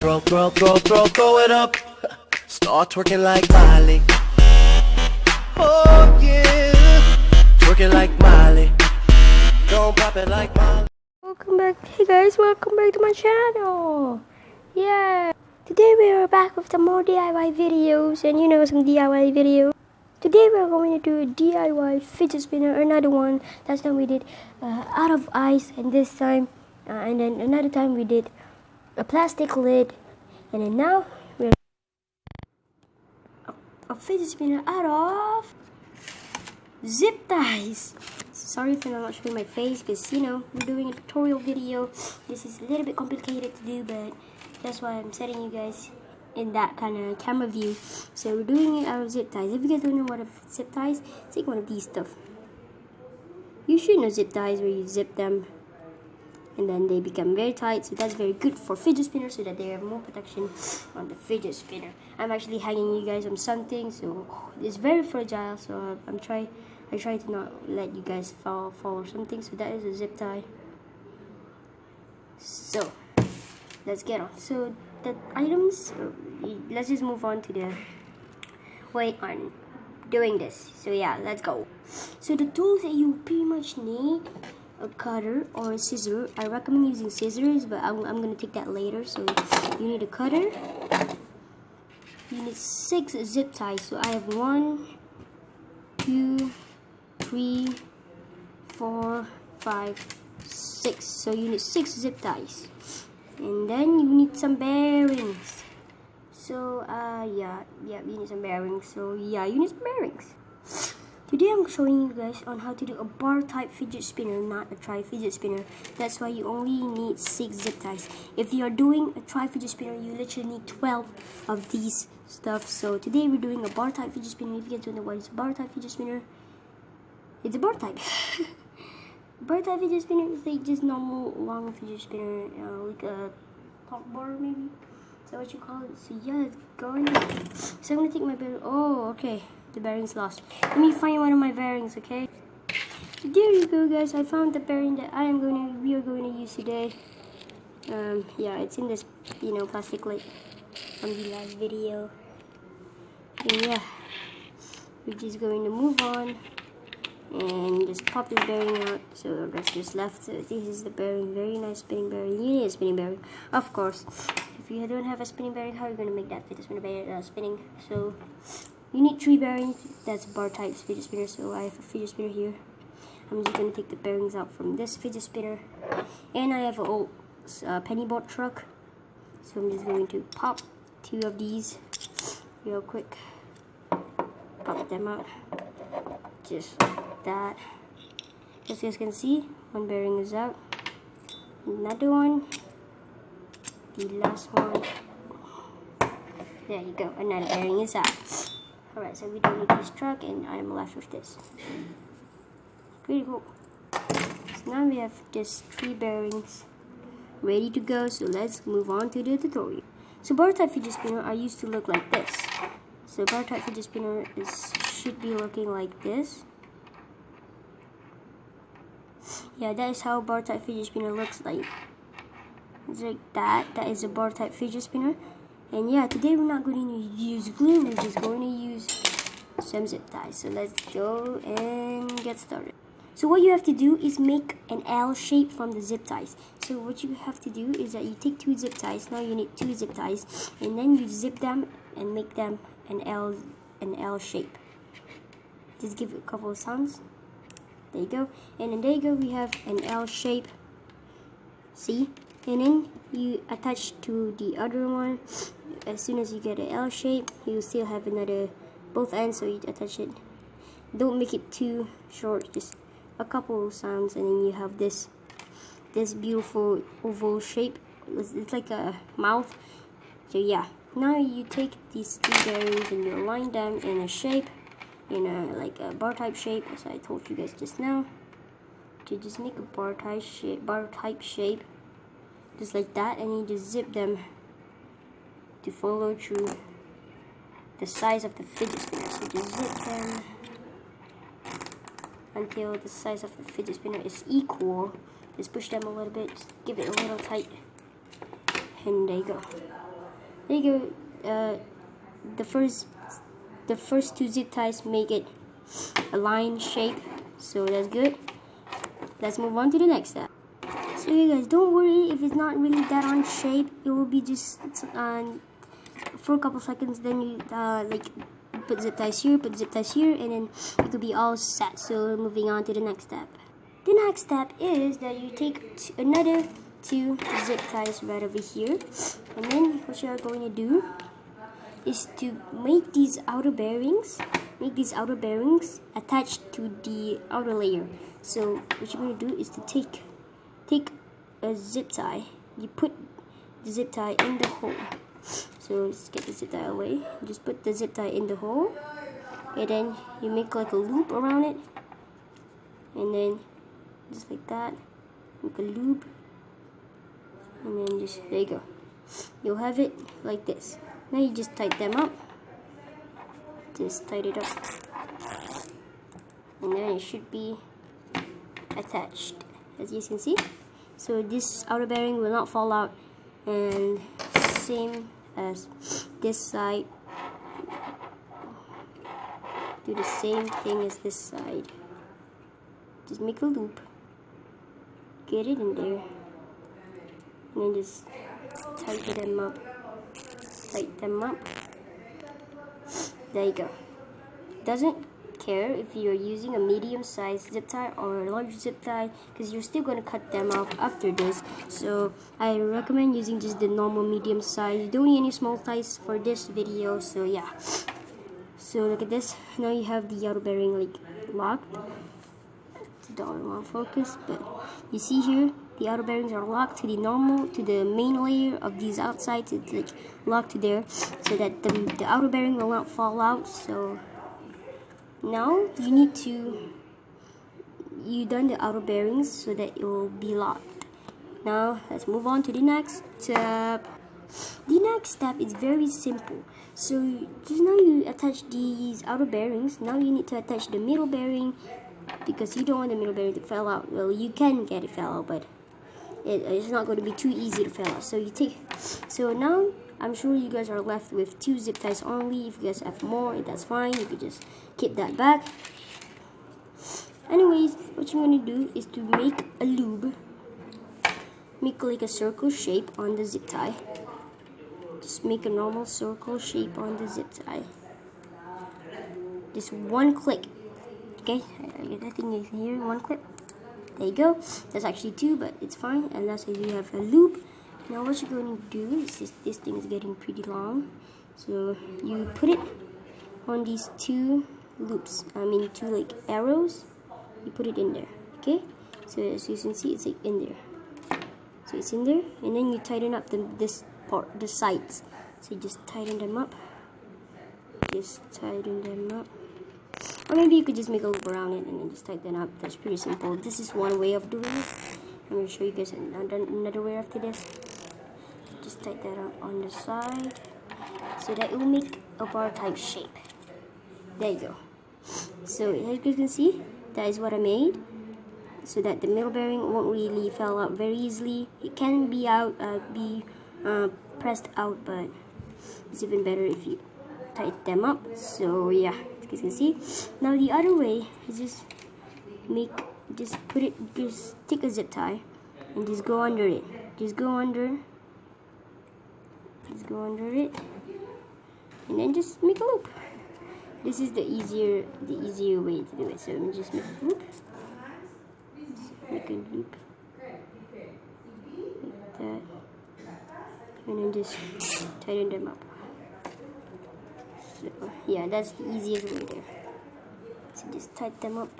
Throw it up. Start twerking like Miley. Oh yeah, twerking like Miley. Don't pop it like Miley. Welcome back, hey guys, welcome back to my channel. Yeah, today we are back with some more DIY videos, and some DIY videos. Today we are going to do a DIY fidget spinner, another one. Last time we did out of ice, and this time, and then another time we did a plastic lid, and then now we're a fidget spinner out of zip ties. Sorry if I'm not showing my face, because we're doing a tutorial video. This is a little bit complicated to do, but that's why I'm setting you guys in that kind of camera view. So we're doing it out of zip ties. If you guys don't know what a zip ties, take one of these stuff. You should know zip ties, where you zip them and then they become very tight, so that's very good for fidget spinners, so that they have more protection on the fidget spinner. I'm actually hanging you guys on something, so it's very fragile, so I try to not let you guys fall or something. So that is a zip tie. So let's get on. So the items, let's just move on to the way on doing this. So yeah, let's go. So the tools that you pretty much need: a cutter or a scissor. I recommend using scissors, but I'm gonna take that later. So you need a cutter. You need 6 zip ties. So I have 1, 2, 3, 4, 5, 6. So you need 6 zip ties, and then you need some bearings. So yeah, you need some bearings. So yeah, you need some bearings. Today I'm showing you guys on how to do a bar type fidget spinner, not a tri fidget spinner. That's why you only need 6 zip ties. If you are doing a tri fidget spinner, you literally need 12 of these stuff. So today we're doing a bar type fidget spinner. If you guys don't know what is a bar type fidget spinner, it's a bar type. Bar type fidget spinner is like just normal long fidget spinner, like a top bar maybe. Is that what you call it? So yeah, let's go in there. So I'm gonna take my bearing. Oh, okay. The bearing's lost. Let me find one of my bearings, okay? So there you go, guys. I found the bearing that we are going to use today. Yeah, it's in this, plastic lid from the last video. And yeah, we're just going to move on and just pop this bearing out. So that's just left. So this is the bearing. Very nice spinning bearing. You need a spinning bearing, of course. If you don't have a spinning bearing, how are you going to make that fidget spinner spinning? So you need 3 bearings. That's bar type fidget spinner. So I have a fidget spinner here. I'm just going to take the bearings out from this fidget spinner. And I have an old penny board truck. So I'm just going to pop 2 of these real quick. Pop them out. Just like that. As you guys can see, one bearing is out. Another one. The last one. There you go. Another bearing is out. Alright, so we don't need this truck, and I'm left with this. Pretty cool. So now we have just 3 bearings ready to go, so let's move on to the tutorial. So bar type fidget spinner are used to look like this. So bar type fidget spinner should be looking like this. Yeah, that is how bar type fidget spinner looks like. It's like that. That is a bar type fidget spinner. And yeah, today we're not going to use glue, we're just going to use some zip ties. So let's go and get started. So what you have to do is make an L shape from the zip ties. So what you have to do is that you take 2 zip ties. Now you need 2 zip ties, and then you zip them and make them an L shape. Just give it a couple of sounds. There you go. And then there you go, we have an L shape. See? And then you attach to the other one. As soon as you get an L shape, you still have another both ends, so you attach it. Don't make it too short, just a couple of sounds, and then you have this beautiful oval shape. It's like a mouth. So yeah, now you take these 2 bearings and you align them in a shape, like a bar type shape, as I told you guys just now. To just make a bar type shape, just like that, and you just zip them to follow through the size of the fidget spinner. So just zip them until the size of the fidget spinner is equal. Just push them a little bit, just give it a little tight, and there you go. There you go. The first two zip ties make it a line shape, so that's good. Let's move on to the next step. So you guys, don't worry if it's not really that on shape. It will be just for a couple seconds. Then you like put zip ties here, and then it could be all set. So moving on to the next step. The next step is that you take another two zip ties right over here, and then what you are going to do is to make these outer bearings attached to the outer layer. So what you're going to do is to take a zip tie. You put the zip tie in the hole. So let's get the zip tie away. Just put the zip tie in the hole, and then you make like a loop around it, and then just like that, make a loop, and then just there you go. You'll have it like this. Now you just tighten them up. Just tighten it up, and then it should be attached, as you can see. So this outer bearing will not fall out, and same as this side. Do the same thing as this side. Just make a loop, get it in there, and then just tighten them up. There you go. Doesn't care if you're using a medium-sized zip tie or a large zip tie, because you're still going to cut them off after this. So I recommend using just the normal medium size. You don't need any small ties for this video. So yeah. So look at this. Now you have the outer bearing like locked. Don't want focus, but you see here the outer bearings are locked to the main layer of these outsides. It's like locked to there, so that the outer bearing will not fall out. So now you done the outer bearings so that it will be locked. Now let's move on to the next step. The next step is very simple. So just now you attach these outer bearings. Now you need to attach the middle bearing, because you don't want the middle bearing to fall out. Well, you can get it fall out, but it's not going to be too easy to fall out. So now I'm sure you guys are left with two zip ties only. If you guys have more, that's fine. You could just keep that back. Anyways, what you're going to do is to make a lube. Make like a circle shape on the zip tie. Just make a normal circle shape on the zip tie. Just one click. Okay, I think you can hear one clip. There you go. That's actually two, but it's fine. And that's how you have a loop. Now what you're going to do is this thing is getting pretty long. So you put it on these two loops. Two like arrows. You put it in there. Okay. So as you can see, it's like in there. So it's in there, and then you tighten up the sides. So you just tighten them up. Or maybe you could just make a loop around it and then just tighten up. That's pretty simple. This is one way of doing it. I'm going to show you guys another way after this. Just tighten that up on the side so that it will make a bar type shape. There you go. So as you can see, that is what I made. So that the middle bearing won't really fall out very easily. It can be pressed out, but it's even better if you tighten them up. So yeah, as you can see. Now the other way is just take a zip tie and just go under it. Just go under it, and then just make a loop. This is the easier way to do it. So let me just make a loop. Make a loop like that, and then just tighten them up. So yeah, that's the easiest way there. So just tighten them up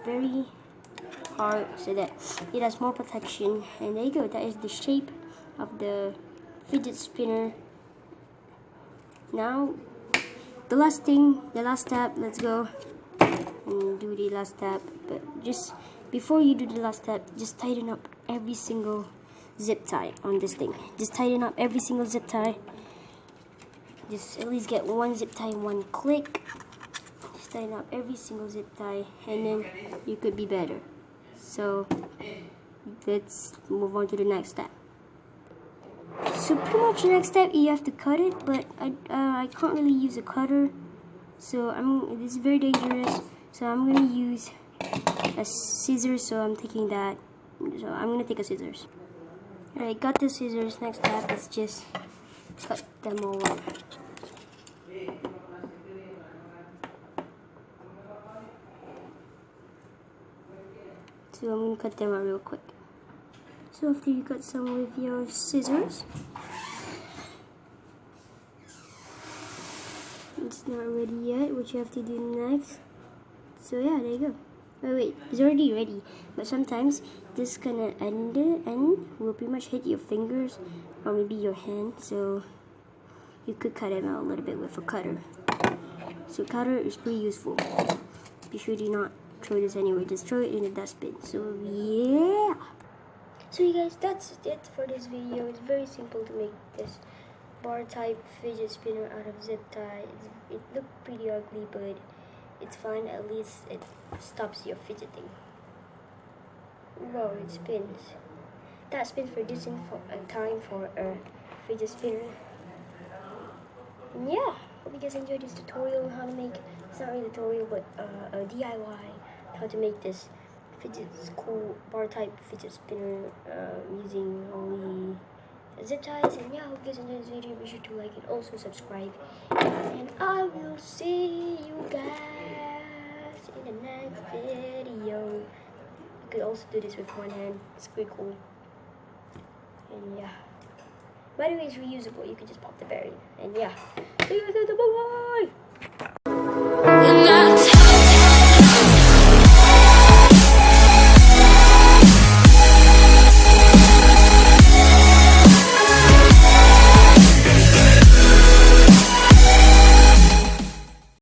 very hard so that it has more protection. And there you go. That is the shape of the fidget spinner. Now the last step. Let's go and do the last step. But just before you do the last step, just tighten up every single zip tie on this thing. Just tighten up every single zip tie. Just at least get one zip tie in one click. Just tighten up every single zip tie, and then you could be better. So let's move on to the next step. So pretty much the next step, you have to cut it, but I can't really use a cutter, so this is very dangerous. So I'm gonna use a scissors. So I'm taking that. So I'm gonna take a scissors. Alright, got the scissors. Next step is just cut them all up. So I'm gonna cut them out real quick. So after you cut some with your scissors, it's not ready yet. What you have to do next? So yeah, there you go. Oh wait, it's already ready. But sometimes this gonna end will pretty much hit your fingers or maybe your hand. So you could cut it out a little bit with a cutter. So cutter is pretty useful. Be sure to not throw this anywhere. Just throw it in the dustbin. So yeah. So you guys, that's it for this video. It's very simple to make this bar type fidget spinner out of zip tie. It looked pretty ugly, but it's fine. At least it stops your fidgeting. Wow, it spins. That spins for decent time for a fidget spinner. And yeah, hope you guys enjoyed this tutorial on how to make, it's not really a tutorial, but a DIY, how to make this cool bar type fidget spinner using only zip ties. And yeah, I hope you guys enjoyed this video. Be sure to like and also subscribe, and I will see you guys in the next video. You could also do this with one hand. It's pretty cool. And yeah, by the way, it's reusable. You can just pop the berry. And yeah, see you guys later. Bye bye.